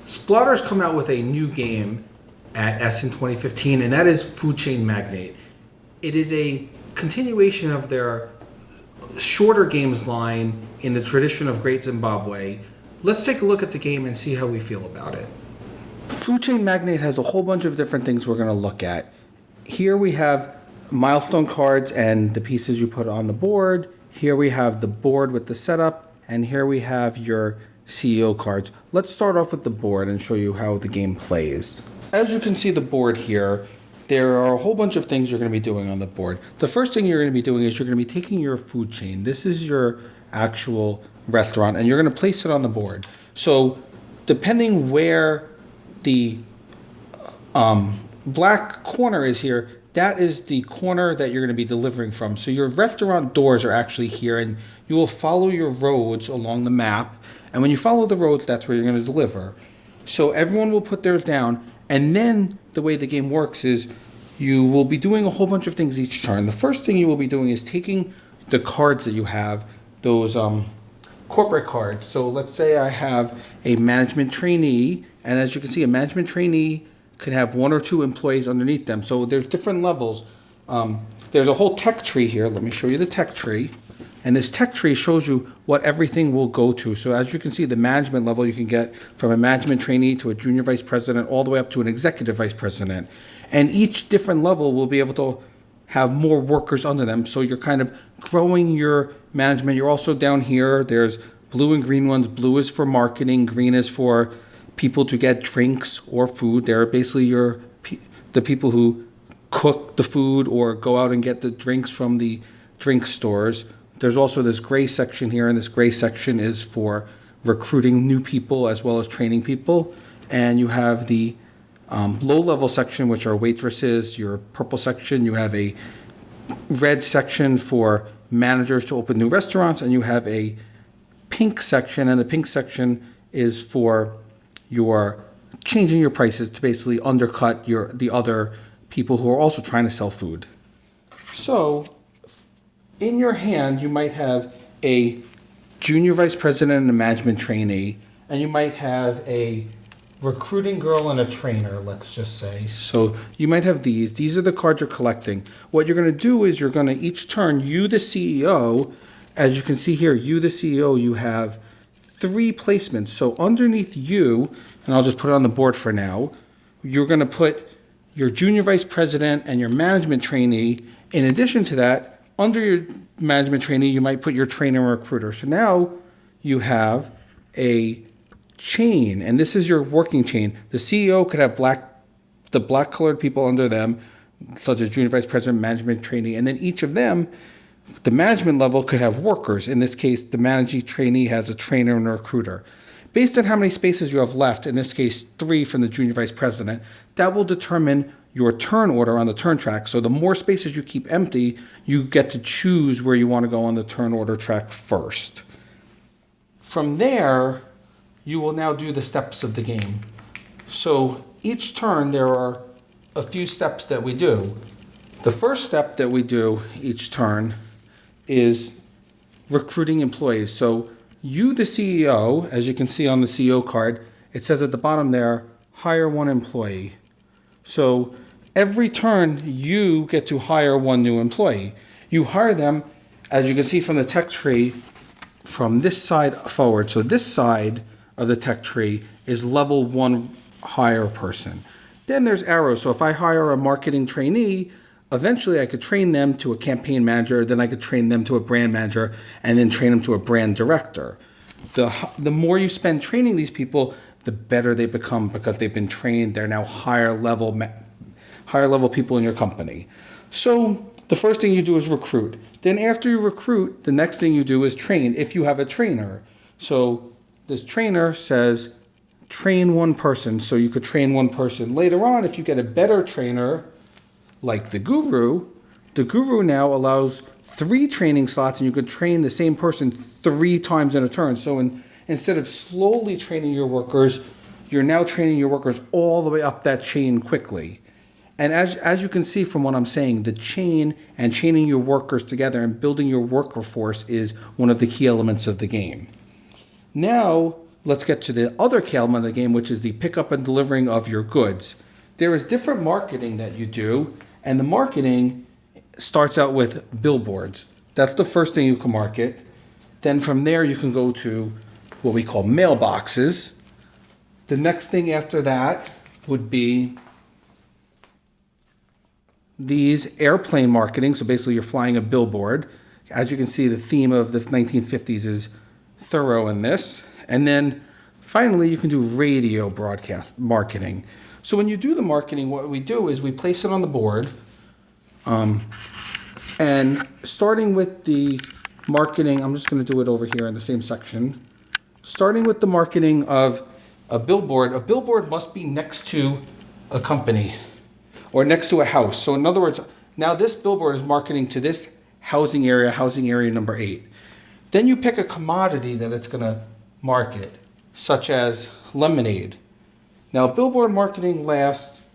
Splotter's come out with a new game at Essen 2015, and that is Food Chain Magnate. It is a continuation of their shorter games line in the tradition of Great Zimbabwe. Let's take a look at the game and see how we feel about it. Food Chain Magnate has a whole bunch of different things we're going to look at. Here we have milestone cards and the pieces you put on the board. Here we have the board with the setup, and here we have your CEO cards. Let's start off with the board and show you how the game plays. As you can see the board here, there are a whole bunch of things you're going to be doing on the board. The first thing you're going to be doing is you're going to be taking your food chain. This is your actual restaurant, and you're going to place it on the board. So depending where the black corner is here, that is the corner that you're going to be delivering from. So your restaurant doors are actually here, and you will follow your roads along the map. And when you follow the roads, that's where you're going to deliver. So everyone will put theirs down. And then the way the game works is you will be doing a whole bunch of things each turn. The first thing you will be doing is taking the cards that you have, those corporate cards. So let's say I have a management trainee. And as you can see, a management trainee could have 1 or 2 employees underneath them. So there's different levels. There's a whole tech tree here. Let me show you the tech tree. And this tech tree shows you what everything will go to. So as you can see, the management level you can get from a management trainee to a junior vice president all the way up to an executive vice president. And each different level will be able to have more workers under them. So you're kind of growing your management. You're also down here. There's blue and green ones. Blue is for marketing. Green is for people to get drinks or food. They're basically the people who cook the food or go out and get the drinks from the drink stores. There's also this gray section here, and this gray section is for recruiting new people as well as training people. And you have the low-level section, which are waitresses. Your purple section, you have a red section for managers to open new restaurants, and you have a pink section, and the pink section is for your changing your prices to basically undercut the other people who are also trying to sell food. So in your hand, you might have a junior vice president and a management trainee, and you might have a recruiting girl and a trainer, let's just say. So you might have these. These are the cards you're collecting. What you're going to do is you're going to each turn, you the CEO, as you can see here, you the CEO, you have 3 placements. So underneath you, and I'll just put it on the board for now, you're going to put your junior vice president and your management trainee. In addition to that, under your management trainee, you might put your trainer and recruiter. So now you have a chain, and this is your working chain. The CEO could have the black colored people under them, such as junior vice president, management trainee, and then each of them, the management level could have workers. In this case, the managing trainee has a trainer and a recruiter. Based on how many spaces you have left, in this case 3 from the junior vice president, that will determine your turn order on the turn track. So the more spaces you keep empty, you get to choose where you want to go on the turn order track first. From there, you will now do the steps of the game. So each turn, there are a few steps that we do. The first step that we do each turn is recruiting employees. So you, the CEO, as you can see on the CEO card, it says at the bottom there, hire 1 employee. So every turn, you get to hire 1 new employee. You hire them, as you can see from the tech tree, from this side forward. So this side of the tech tree is level 1 hire person. Then there's arrows. So if I hire a marketing trainee, eventually I could train them to a campaign manager, then I could train them to a brand manager, and then train them to a brand director. The more you spend training these people, the better they become because they've been trained. They're now higher level people in your company. So the first thing you do is recruit. Then after you recruit, the next thing you do is train if you have a trainer. So this trainer says, train 1 person. So you could train 1 person. Later on, if you get a better trainer, like the guru now allows 3 training slots, and you could train the same person 3 times in a turn. So instead of slowly training your workers, you're now training your workers all the way up that chain quickly. And as you can see from what I'm saying, the chain and chaining your workers together and building your worker force is one of the key elements of the game. Now, let's get to the other key element of the game, which is the pickup and delivering of your goods. There is different marketing that you do, and the marketing starts out with billboards. That's the first thing you can market. Then from there, you can go to what we call mailboxes. The next thing after that would be these airplane marketing. So basically you're flying a billboard. As you can see, the theme of the 1950s is thorough in this. And then finally, you can do radio broadcast marketing. So when you do the marketing, what we do is we place it on the board. And starting with the marketing, I'm just going to do it over here in the same section. Starting with the marketing of a billboard must be next to a company or next to a house. So in other words, now this billboard is marketing to this housing area number 8. Then you pick a commodity that it's going to market, such as lemonade. Now billboard marketing lasts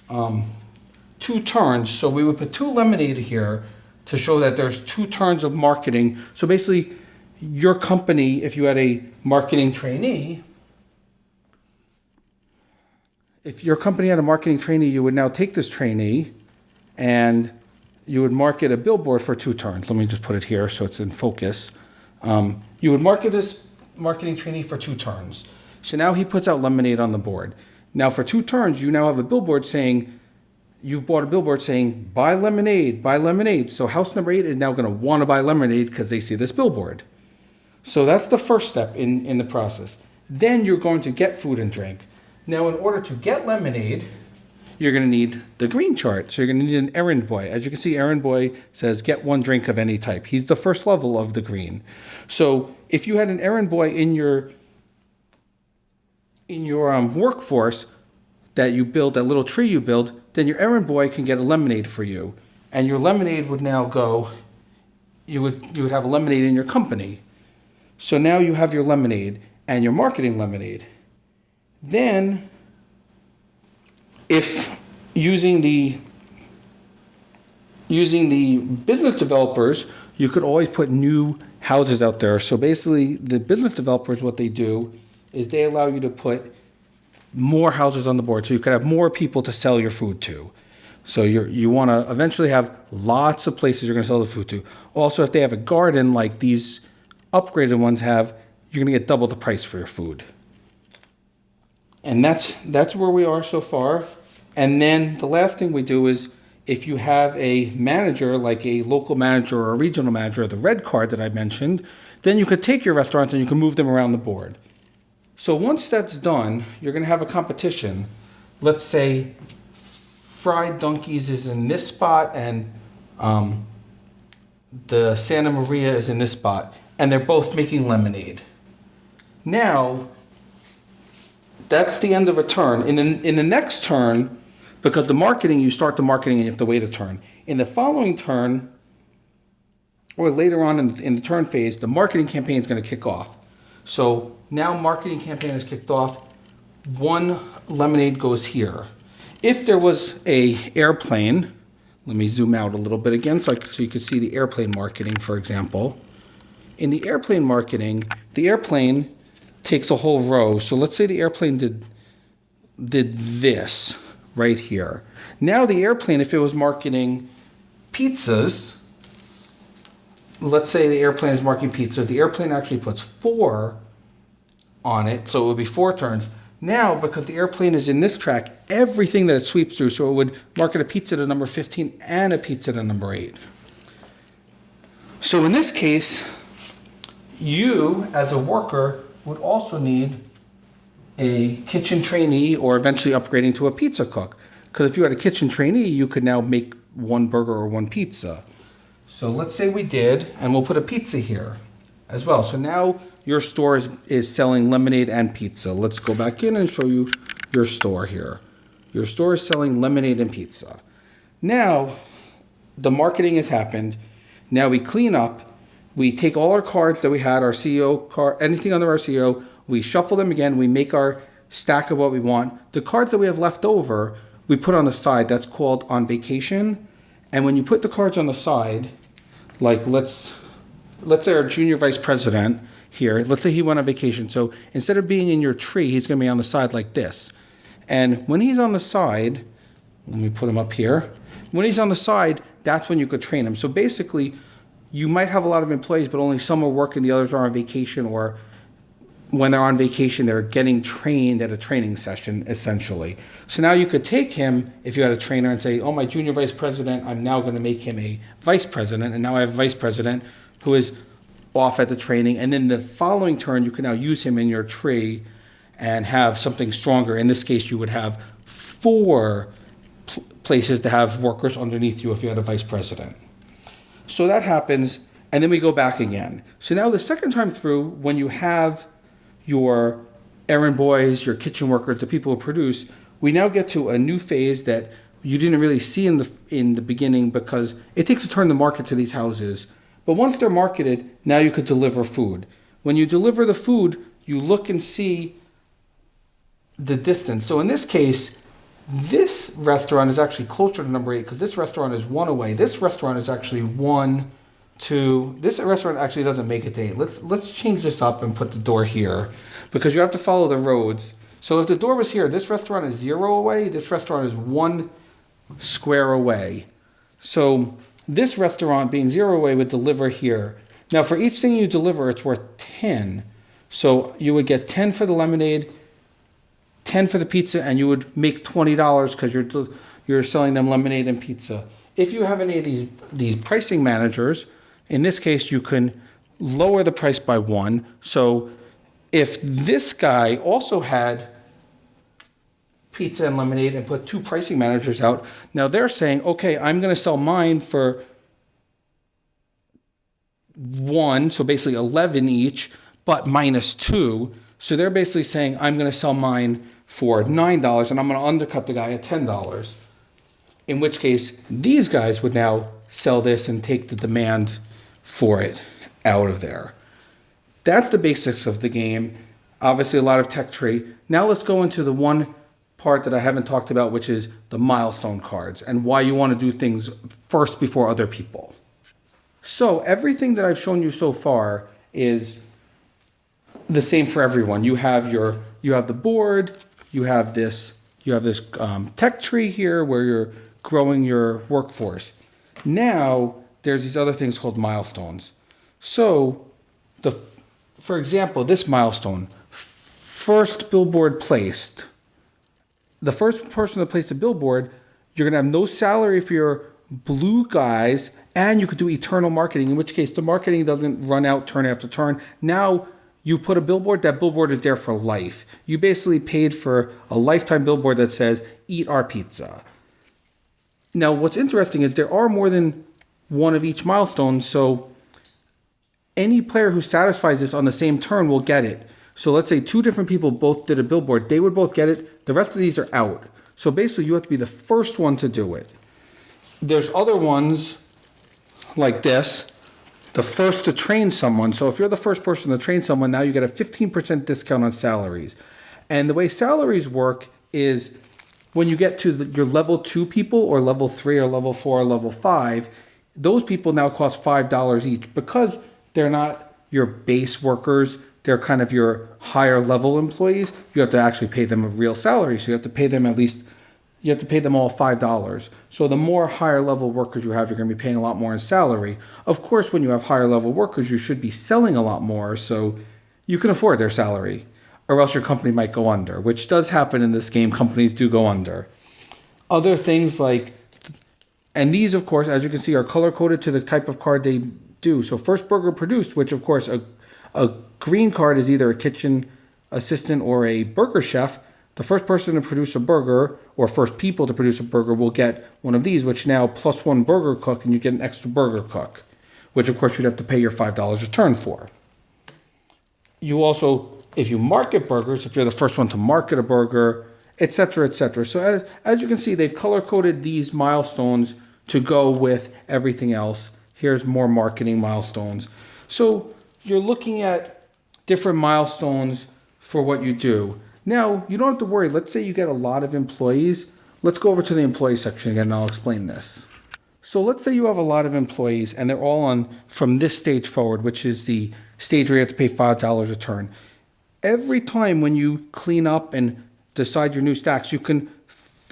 2 turns, so we would put 2 lemonade here to show that there's 2 turns of marketing. So basically, your company, if you had a marketing trainee, you would now take this trainee and you would market a billboard for 2 turns. Let me just put it here so it's in focus. You would market this marketing trainee for 2 turns. So now he puts out lemonade on the board. Now for 2 turns, you now have a billboard saying, you've bought a billboard saying, buy lemonade, buy lemonade. So house number 8 is now going to want to buy lemonade because they see this billboard. So that's the first step in the process. Then you're going to get food and drink. Now, in order to get lemonade, you're going to need the green chart. So you're going to need an errand boy. As you can see, errand boy says get 1 drink of any type. He's the first level of the green. So if you had an errand boy in your workforce that you build, that little tree you build, then your errand boy can get a lemonade for you. And your lemonade would now go, you would have a lemonade in your company. So now you have your lemonade and your marketing lemonade. Then, if using the business developers, you could always put new houses out there. So basically, the business developers, what they do is they allow you to put more houses on the board, so you could have more people to sell your food to. So you want to eventually have lots of places you're going to sell the food to. Also, if they have a garden like these upgraded ones have, you're going to get double the price for your food. And that's where we are so far. And then the last thing we do is, if you have a manager, like a local manager or a regional manager, the red card that I mentioned, then you could take your restaurants and you can move them around the board. So once that's done, you're going to have a competition. Let's say Fried Donkeys is in this spot and the Santa Maria is in this spot, and they're both making lemonade. Now, that's the end of a turn. In the next turn, because the marketing, you start the marketing and you have to wait a turn. In the following turn, or later on in the turn phase, the marketing campaign is going to kick off. So now marketing campaign is kicked off. 1 lemonade goes here. If there was a airplane, let me zoom out a little bit again so you can see the airplane marketing, for example. In the airplane marketing, the airplane takes a whole row. So let's say the airplane did this right here. Now the airplane, if it was marketing pizzas, let's say the airplane is marketing pizzas, the airplane actually puts 4 on it, so it would be 4 turns. Now, because the airplane is in this track, everything that it sweeps through, so it would market a pizza to number 15 and a pizza to number 8. So in this case, you, as a worker, would also need a kitchen trainee or eventually upgrading to a pizza cook. Because if you had a kitchen trainee, you could now make 1 burger or 1 pizza. So let's say we did, and we'll put a pizza here as well. So now your store is selling lemonade and pizza. Let's go back in and show you your store here. Your store is selling lemonade and pizza. Now, the marketing has happened. Now we clean up. We take all our cards that we had, our CEO card, anything under our CEO, we shuffle them again. We make our stack of what we want. The cards that we have left over, we put on the side. That's called on vacation. And when you put the cards on the side, like let's say our junior vice president here, let's say he went on vacation. So instead of being in your tree, he's going to be on the side like this. And when he's on the side, let me put him up here. When he's on the side, that's when you could train him. So basically, you might have a lot of employees, but only some are working, the others are on vacation, or when they're on vacation, they're getting trained at a training session, essentially. So now you could take him, if you had a trainer, and say, oh, my junior vice president, I'm now going to make him a vice president, and now I have a vice president who is off at the training, and then the following turn, you can now use him in your tree and have something stronger. In this case, you would have 4 places to have workers underneath you if you had a vice president. So that happens, and then we go back again. So now the second time through, when you have your errand boys, your kitchen workers, the people who produce, we now get to a new phase that you didn't really see in the beginning, because it takes a turn to market to these houses. But once they're marketed, now you could deliver food. When you deliver the food, you look and see the distance. So in this case, this restaurant is actually closer to number 8, because this restaurant is 1 away. This restaurant is actually 1, 2. This restaurant actually doesn't make it to 8. Let's change this up and put the door here, because you have to follow the roads. So if the door was here, this restaurant is 0 away. This restaurant is 1 square away. So this restaurant being 0 away would deliver here. Now for each thing you deliver, it's worth 10. So you would get 10 for the lemonade, 10 for the pizza, and you would make $20 because you're selling them lemonade and pizza. If you have any of these pricing managers, in this case, you can lower the price by 1. So if this guy also had pizza and lemonade and put 2 pricing managers out, now they're saying, okay, I'm going to sell mine for 1, so basically 11 each, but minus 2. So they're basically saying, I'm going to sell mine for $9, and I'm going to undercut the guy at $10. In which case, these guys would now sell this and take the demand for it out of there. That's the basics of the game. Obviously, a lot of tech tree. Now let's go into the one part that I haven't talked about, which is the milestone cards and why you want to do things first before other people. So everything that I've shown you so far is the same for everyone. You have the board, you have this tech tree here where you're growing your workforce. Now there's these other things called milestones. So for example, this milestone, first billboard placed. The first person to place a billboard, you're going to have no salary for your blue guys, and you could do eternal marketing, in which case the marketing doesn't run out turn after turn. Now you put a billboard, that billboard is there for life. You basically paid for a lifetime billboard that says, eat our pizza. Now what's interesting is there are more than one of each milestone, so any player who satisfies this on the same turn will get it. So let's say 2 different people both did a billboard, they would both get it. The rest of these are out. So basically you have to be the first one to do it. There's other ones like this, the first to train someone. So if you're the first person to train someone, now you get a 15% discount on salaries. And the way salaries work is when you get to your level 2 people or level 3 or level 4 or level 5, those people now cost $5 each because they're not your base workers. They're kind of your higher level employees. You have to actually pay them a real salary. So you have to pay them you have to pay them all $5. So the more higher level workers you have, you're going to be paying a lot more in salary. Of course, when you have higher level workers, you should be selling a lot more so you can afford their salary, or else your company might go under, which does happen in this game. Companies do go under. Other things like, and these, of course, as you can see, are color coded to the type of card they do. So first burger produced, which of course a green card is either a kitchen assistant or a burger chef. The first person to produce a burger, or first people to produce a burger, will get one of these, which now plus 1 burger cook, and you get an extra burger cook, which of course you'd have to pay your $5 a turn for. You also, if you market burgers, if you're the first one to market a burger, etc., etc. So as you can see, they've color-coded these milestones to go with everything else. Here's more marketing milestones. So you're looking at different milestones for what you do. Now, you don't have to worry. Let's say you get a lot of employees. Let's go over to the employee section again and I'll explain this. So let's say you have a lot of employees and they're all on from this stage forward, which is the stage where you have to pay $5 a turn. Every time when you clean up and decide your new stacks, you can,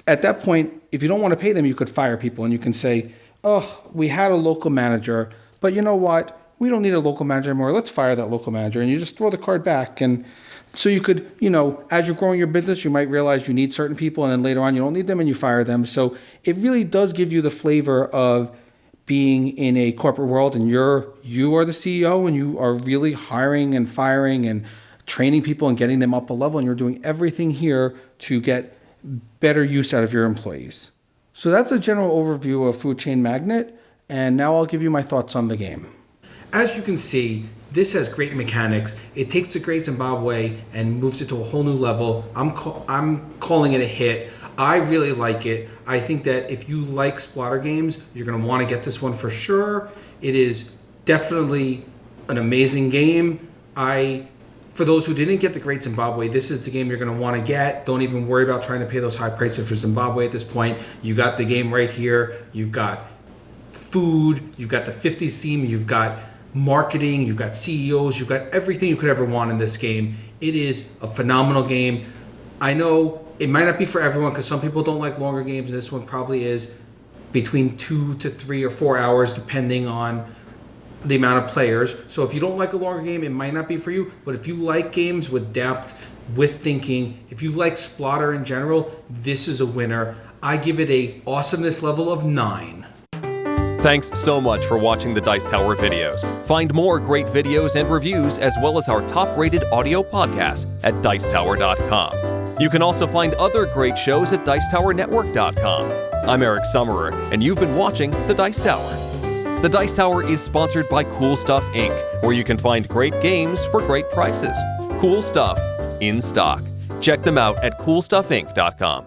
at that point, if you don't want to pay them, you could fire people and you can say, oh, we had a local manager, but you know what? We don't need a local manager anymore. Let's fire that local manager. And you just throw the card back. And so you could, as you're growing your business, you might realize you need certain people and then later on you don't need them and you fire them. So it really does give you the flavor of being in a corporate world and you are the CEO and you are really hiring and firing and training people and getting them up a level, and you're doing everything here to get better use out of your employees. So that's a general overview of Food Chain Magnate, and now I'll give you my thoughts on the game. As you can see, this has great mechanics. It takes the Great Zimbabwe and moves it to a whole new level. I'm calling it a hit. I really like it. I think that if you like Splotter games, you're going to want to get this one for sure. It is definitely an amazing game. For those who didn't get the Great Zimbabwe, this is the game you're going to want to get. Don't even worry about trying to pay those high prices for Zimbabwe at this point. You got the game right here. You've got food. You've got the 50s theme. You've got marketing. You've got CEOs. You've got everything you could ever want in this game. It is a phenomenal game. I know it might not be for everyone because some people don't like longer games. And this one probably is between 2 to 3 or 4 hours, depending on the amount of players. So if you don't like a longer game, it might not be for you. But if you like games with depth, with thinking, if you like Splotter in general, this is a winner. I give it a awesomeness level of 9. Thanks so much for watching the Dice Tower videos. Find more great videos and reviews as well as our top-rated audio podcast at Dicetower.com. You can also find other great shows at Dicetowernetwork.com. I'm Eric Summerer, and you've been watching The Dice Tower. The Dice Tower is sponsored by Cool Stuff Inc., where you can find great games for great prices. Cool stuff in stock. Check them out at CoolStuffInc.com.